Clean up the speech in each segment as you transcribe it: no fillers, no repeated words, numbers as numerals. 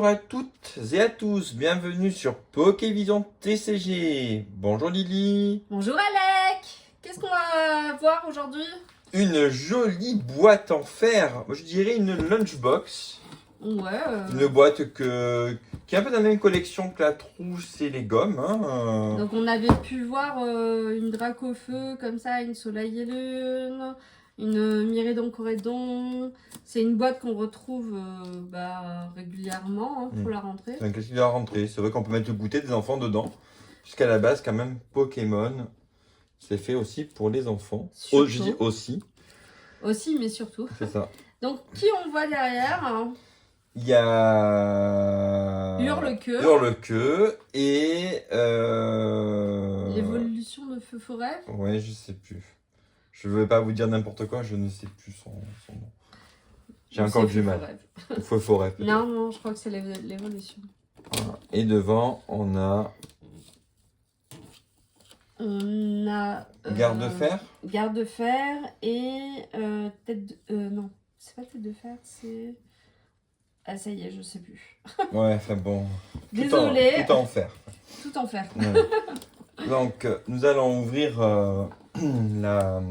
Bonjour à toutes et à tous, bienvenue sur Pokévision TCG. Bonjour Lily. Bonjour Alec. Qu'est-ce qu'on va voir aujourd'hui? Une jolie boîte en fer, je dirais une lunchbox. Ouais. Une boîte qui est un peu dans la même collection que la trousse et les gommes. Hein. Donc on avait pu voir une Dracofeu comme ça, une Soleil et Lune, une Miraidon Corédon. C'est une boîte qu'on retrouve régulièrement pour la rentrée. C'est un classique de la rentrée. C'est vrai qu'on peut mettre le goûter des enfants dedans. Puisqu'à la base, quand même, Pokémon, c'est fait aussi pour les enfants. Surtout. Je dis aussi. Aussi, mais surtout. C'est ça. Donc qui on voit derrière? Il y a Hurle-Queue et l'évolution de Feu Forêt. Ouais, je sais plus. Je ne veux pas vous dire n'importe quoi, je ne sais plus son nom. J'ai encore du mal. Feu Forêt. Non, je crois que c'est l'évolution. Voilà. Et devant, on a Garde de fer. Garde de fer et tête de... non, c'est pas tête de fer, c'est... Ah ça y est, je sais plus. Ouais, enfin bon. Désolée. Tout en fer. Tout en fer. Ouais. Donc, nous allons ouvrir la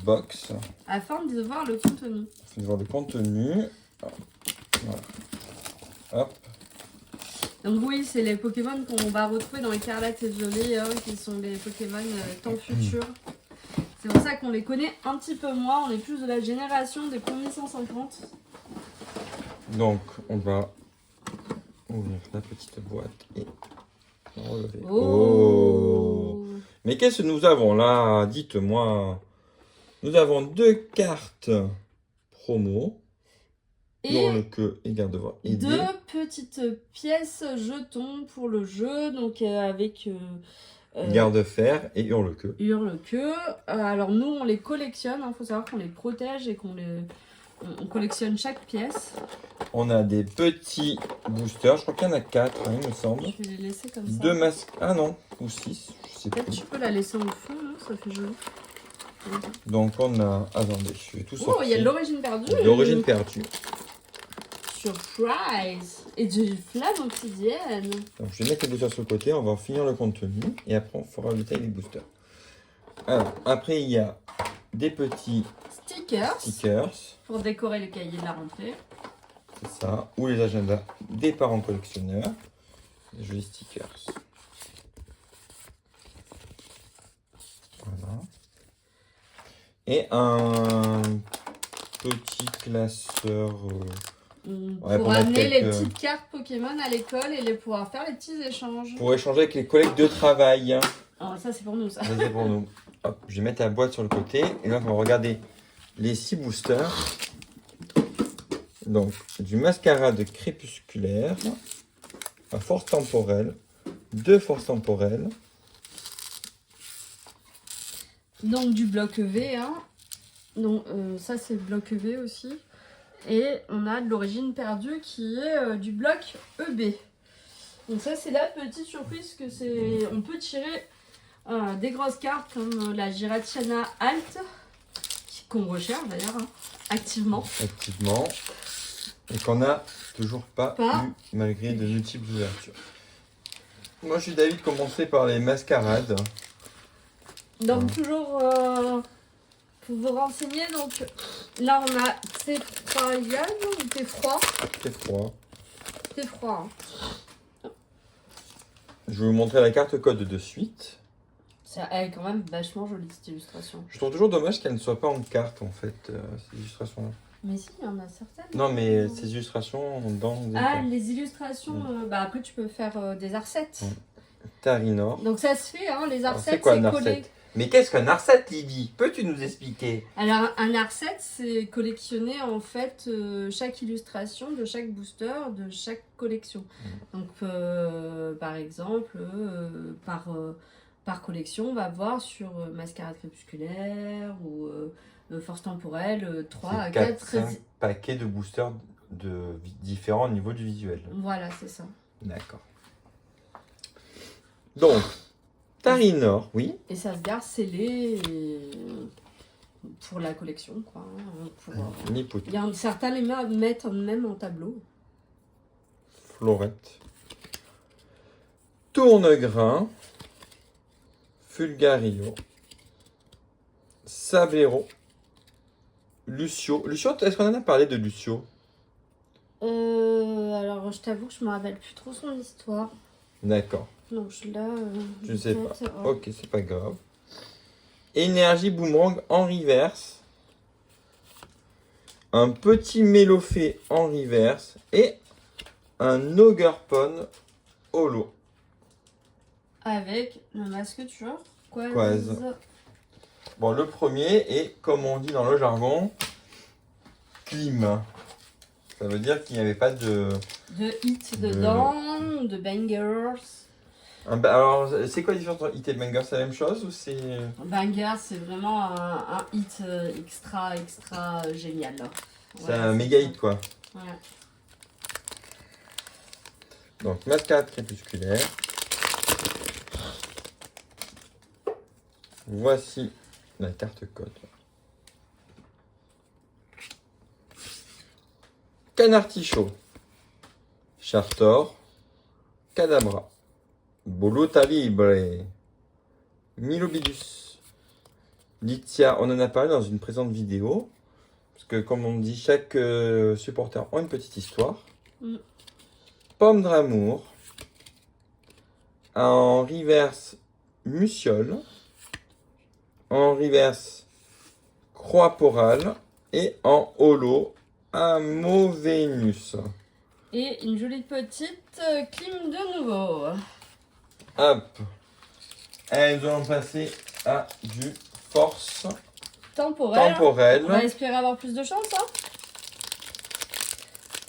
box. Afin de voir le contenu. Afin de voir le contenu. Voilà. Hop. Donc oui, c'est les Pokémon qu'on va retrouver dans Écarlate et Violet, qui sont les Pokémon temps futur. C'est pour ça qu'on les connaît un petit peu moins. On est plus de la génération des premiers 150. Donc, on va ouvrir la petite boîte et relever. Oh. Mais qu'est-ce que nous avons là? Dites-moi. Nous avons 2 cartes promo. Hurle-Queue et Garde-Voix. Et 2 petites pièces jetons pour le jeu, donc avec... Garde-Fer et Hurle-Queue. Hurle-Queue. Alors nous, on les collectionne. Il faut savoir qu'on les protège et on collectionne chaque pièce. On a des petits boosters. Je crois qu'il y en a 4, il me semble. Je vais les laisser comme ça. 2 masques. Ah non, ou 6. Je sais Peut-être plus. tu peux la laisser au fond, hein, ça fait joli. Donc on a... Attendez, je vais tout sortir. Oh, il y a de l'origine perdue. L'origine perdue. Surprise. Et de flamme obsidienne. Donc je vais mettre les boosters sur le côté, on va en finir le contenu et après on fera le détail des boosters. Alors, après il y a des petits stickers. Pour décorer le cahier de la rentrée. C'est ça, ou les agendas des parents collectionneurs. Des jolis stickers. Voilà. Et un petit classeur... pour amener les petites cartes Pokémon à l'école et pouvoir faire les petits échanges. Pour échanger avec les collègues de travail. Oh, ça c'est pour nous ça. Ça c'est pour nous. Hop, je vais mettre la boîte sur le côté. Et donc on va regarder les 6 boosters. Donc du mascarade crépusculaire. À force temporelle. 2 forces temporelles. Donc du bloc V. Hein. Donc ça c'est le bloc V aussi. Et on a de l'origine perdue qui est du bloc EB. Donc ça c'est la petite surprise que c'est. On peut tirer des grosses cartes comme la Giratina Alt, qu'on recherche d'ailleurs activement. Activement. Et qu'on n'a toujours pas eu malgré de multiples ouvertures. Moi je suis d'avis de commencer par les mascarades. Donc toujours pour vous renseigner, donc là on a T3 Yann ou T-Froid. T3. T-Froid. Je vais vous montrer la carte code de suite. Elle est quand même vachement jolie cette illustration. Je trouve toujours dommage qu'elle ne soit pas en carte en fait, ces illustrations-là. Mais si, il y en a certaines. Non mais ces illustrations dans des cartes. Les illustrations, après tu peux faire des arcettes. Tarinor. Donc ça se fait, hein, les arcettes, c'est quoi un collé. arcette? Mais qu'est-ce qu'un arcette, Lydie? Peux-tu nous expliquer? Alors un arcette, c'est collectionner en fait chaque illustration de chaque booster de chaque collection. Donc par exemple, par collection, on va voir sur Mascarade crépusculaire ou Force temporelle 3 à 4 paquets de boosters différents au niveau du visuel. Voilà, c'est ça. D'accord. Donc, Tarinor, oui. Et ça se garde scellé pour la collection, quoi. Il y a certains les mettent même en tableau. Florette. Tournegrain. Fulgario. Sablero. Lucio. Lucio, est-ce qu'on en a parlé de Lucio? Alors, je t'avoue que je me rappelle plus trop son histoire. D'accord. Donc, je l'ai. Je sais pas. Ouais. Ok, c'est pas grave. Énergie boomerang en reverse. Un petit Mélofée en reverse. Et un Ogerpon holo. Avec le masque tueur. Quaz. Bon, le premier est, comme on dit dans le jargon, clean. Ça veut dire qu'il n'y avait pas de hit dedans, de bangers. Alors, c'est quoi la différence entre hit et banger? C'est la même chose ou c'est... Banger, c'est vraiment un hit extra génial. C'est un méga hit, quoi. Ouais. Donc, mascarade crépusculaire. Voici la carte code. Canartichaud. Chartor. Cadabra. Voluta Libre. Milobidus. Litia, on en a parlé dans une présente vidéo. Parce que comme on dit, chaque supporter a une petite histoire. Pomme d'amour. En reverse, Muciole. En reverse, Croix Porale. Et en holo, Amovenus. Et une jolie petite clim de nouveau. Hop. Elles ont passé à du force temporelle. On va espérer avoir plus de chance. Hein.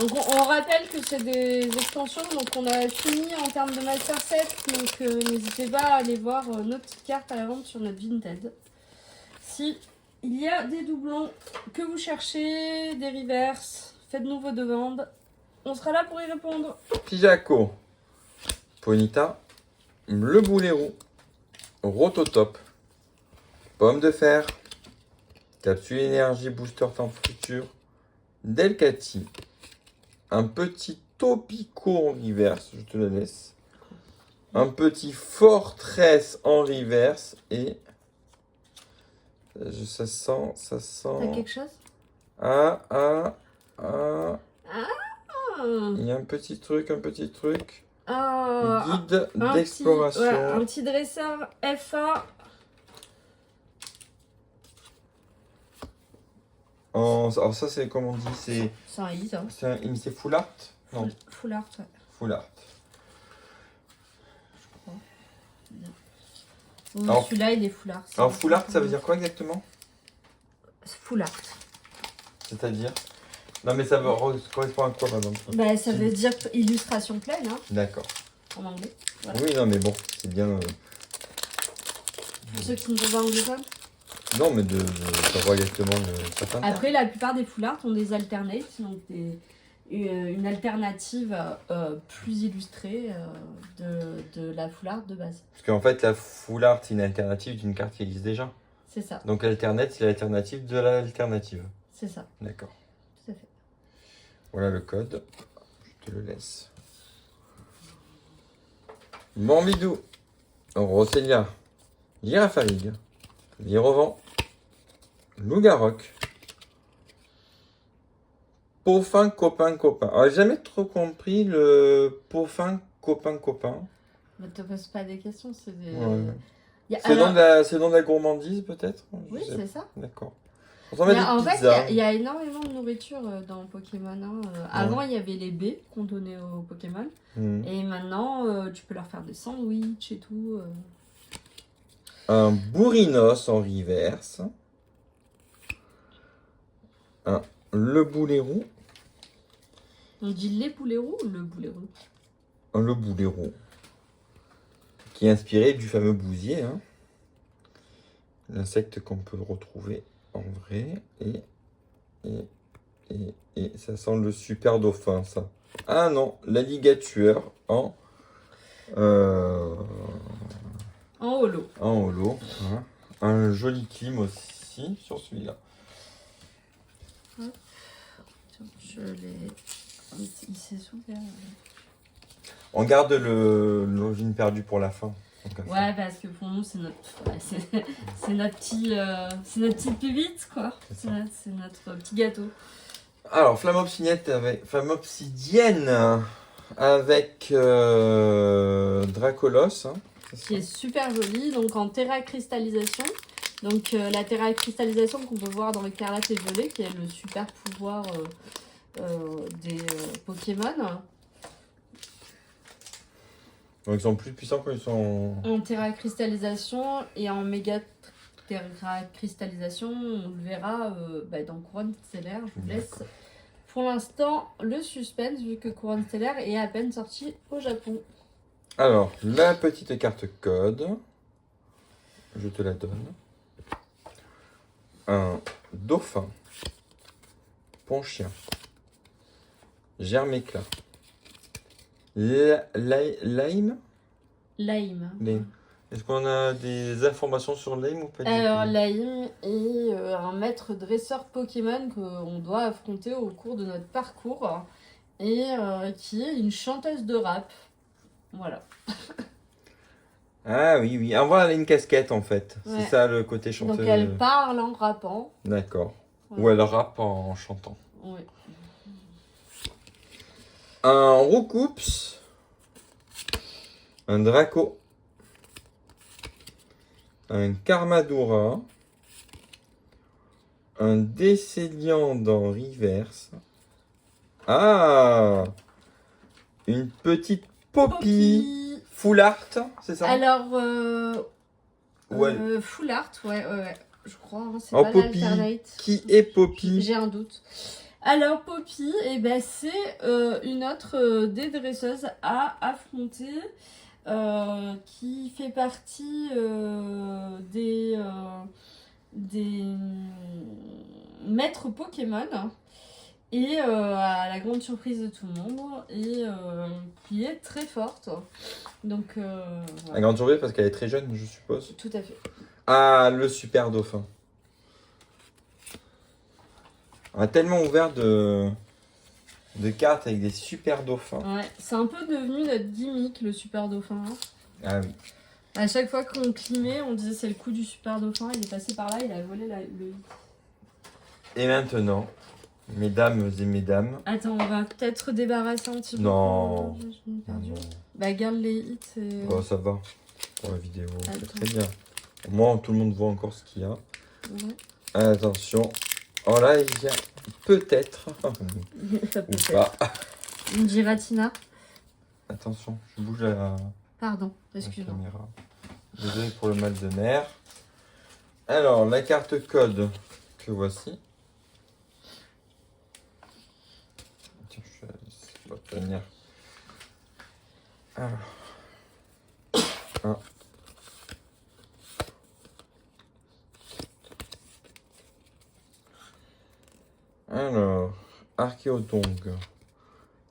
Donc on rappelle que c'est des extensions, donc on a fini en termes de Master Set, donc n'hésitez pas à aller voir nos petites cartes à la vente sur notre Vinted. Si il y a des doublons que vous cherchez, des reverses, faites-nous vos demandes, on sera là pour y répondre. Pijaco, Ponita, le boulet roux, Rototop, Pomme de fer, Capsule énergie booster température, Delcati, un petit Topico en reverse, je te le laisse, un petit Fortress en reverse et ça sent. T'as quelque chose? Il y a un petit truc. Ah, Guide d'exploration. Voilà, un petit dresseur FA. Alors ça c'est comme on dit, c'est un hit. Hein. C'est full art? Non. Full art, ouais. Full art. Alors, celui-là, il est full art. Alors full art, ça veut dire quoi exactement? Full art. C'est-à-dire? Non mais ça correspond à quoi par exemple? Bah, ça veut dire illustration pleine, hein. D'accord. En anglais. Voilà. Oui, non mais bon, c'est bien... Pour ceux qui ne sont pas anglophones. Non mais de savoir exactement certains. Après, la plupart des full art ont des alternates, donc une alternative plus illustrée de la full art de base. Parce qu'en fait, la full art, c'est une alternative d'une carte qui existe déjà. C'est ça. Donc alternate, c'est l'alternative de l'alternative. C'est ça. D'accord. Tout à fait. Voilà le code. Je te le laisse. Bambidou. Roselia. Girafarig. Virovent. Lougaroc. Peaufin copain. Alors, j'ai jamais trop compris le Peaufin copain. Ne te pose pas des questions, c'est des... Ouais. C'est alors... le nom de la gourmandise peut-être? Oui, c'est ça. D'accord. En fait, il y a énormément de nourriture dans Pokémon. Hein. Avant, il y avait les baies qu'on donnait aux Pokémon. Et maintenant, tu peux leur faire des sandwichs et tout. Un bourrinos en reverse. Le boulet roux. On dit les boulets roux ou le boulet roux? Le boulet roux. Qui est inspiré du fameux bousier. Hein. L'insecte qu'on peut retrouver en vrai. Et ça sent le super dauphin, ça. Ah non, l'alligator en holo. En holo. Hein. Un joli clim aussi sur celui-là. Je l'ai... Il s'est ouvert. On garde l'origine perdue pour la fin. Ouais, parce que pour nous, c'est notre, ouais, c'est notre petite pépite, quoi. C'est notre petit gâteau. Alors, flamme obsidienne avec Dracolos. Hein, qui est super joli, donc en terra-cristallisation. Donc la terra-cristallisation qu'on peut voir dans Écarlate et Violet, qui est le super pouvoir des Pokémon. Donc ils sont plus puissants quand ils sont... En terra-cristallisation et en méga terra-cristallisation, on le verra dans Couronne Stellaire. Je vous laisse pour l'instant le suspense, vu que Couronne Stellaire est à peine sorti au Japon. Alors, la petite carte code, je te la donne. Un dauphin, ponchien, germe-éclat, lime. Est-ce qu'on a des informations sur lime ou pas du tout? Alors, Laïm est un maître dresseur Pokémon qu'on doit affronter au cours de notre parcours et qui est une chanteuse de rap. Voilà. Ah oui, oui. Ah, voilà, elle a une casquette en fait. Ouais. C'est ça le côté chanteuse. Donc, elle parle en rappant. D'accord. Voilà. Ou elle rappe en chantant. Oui. Un Roucoups, un Draco, un Karmadura, un Décéliant dans Reverse. Ah, une petite Poppy. Full art, c'est ça? Alors, Ouais. full art, ouais. Je crois, hein, c'est Oh, pas Poppy. l'alternate. Qui est Poppy? J'ai un doute. Alors, Poppy, eh ben, c'est une autre des dresseuses à affronter qui fait partie des maîtres Pokémon et à la grande surprise de tout le monde et qui est très forte. Donc, La voilà. grande surprise parce qu'elle est très jeune, je suppose. Tout à fait. Ah, le super dauphin. On a tellement ouvert de cartes avec des super dauphins. Ouais, c'est un peu devenu notre gimmick, le super dauphin. Ah oui. À chaque fois qu'on climait, on disait c'est le coup du super dauphin, il est passé par là, il a volé le hit. Et maintenant, mesdames et mesdames. Attends, on va peut-être débarrasser un petit peu. Non. J'ai perdu. Non. Bah, garde les hits. Et... Oh, ça va pour la vidéo, c'est Attends. très bien. Au moins, tout le monde voit encore ce qu'il y a. Ouais. Attention. Oh là, il y a peut-être. Ça peut Ou être. pas. Une giratina. Attention, je bouge la Pardon, excuse-moi. caméra. Désolé pour le mal de mer. Alors, la carte code que voici. Tiens, je vais tenir. Alors. Ah. Alors, Archéodong.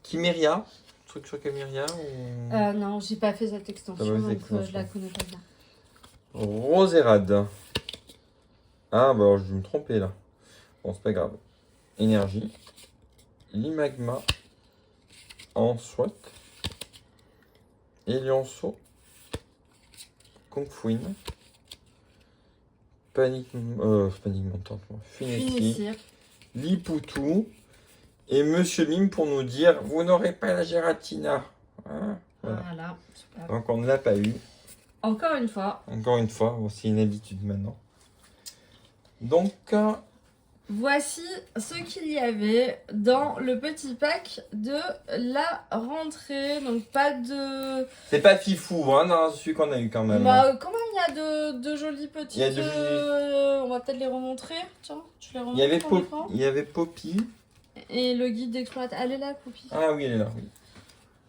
Chiméria. Truc sur Chiméria ou... Non, j'ai pas fait cette extension, T'as pas fait donc cette extension. je la connais pas bien. Roserade. Ah, bah alors je vais me tromper là. Bon, c'est pas grave. Énergie. Limagma. En SWAT. Elianso. Kungfuin. Panique montante. Finessi. Finissir. Lipoutou. Et Monsieur Mime pour nous dire vous n'aurez pas la gératina. Hein, voilà. Voilà. Super. Donc on ne l'a pas eu. Encore une fois. Encore une fois, bon, c'est une habitude maintenant. Donc, Voici ce qu'il y avait dans le petit pack de la rentrée. Donc pas de... c'est pas fifou, hein, dans celui qu'on a eu quand même. Bah, quand même, il y a de jolies petites... Il y a de jolies- on va peut-être les remontrer. Tiens, tu les remontes Il y avait, sur l'écran. il y avait Poppy. Et le guide d'exploitation. Elle est là, Poppy. Ah oui, elle est là, oui.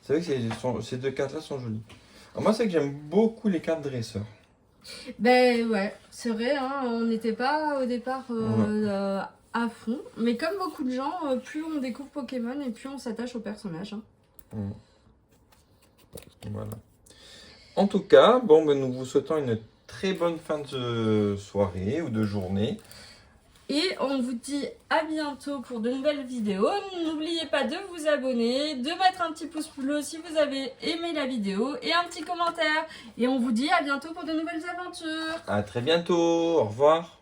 C'est vrai que ces deux cartes-là sont jolies. Alors, moi, c'est que j'aime beaucoup les cartes dresseurs. Ben ouais, c'est vrai, hein, on n'était pas au départ à fond. Mais comme beaucoup de gens, plus on découvre Pokémon et plus on s'attache au personnage. Hein. Voilà. En tout cas, bon, ben, nous vous souhaitons une très bonne fin de soirée ou de journée. Et on vous dit à bientôt pour de nouvelles vidéos. N'oubliez pas de vous abonner, de mettre un petit pouce bleu si vous avez aimé la vidéo et un petit commentaire. Et on vous dit à bientôt pour de nouvelles aventures. À très bientôt. Au revoir.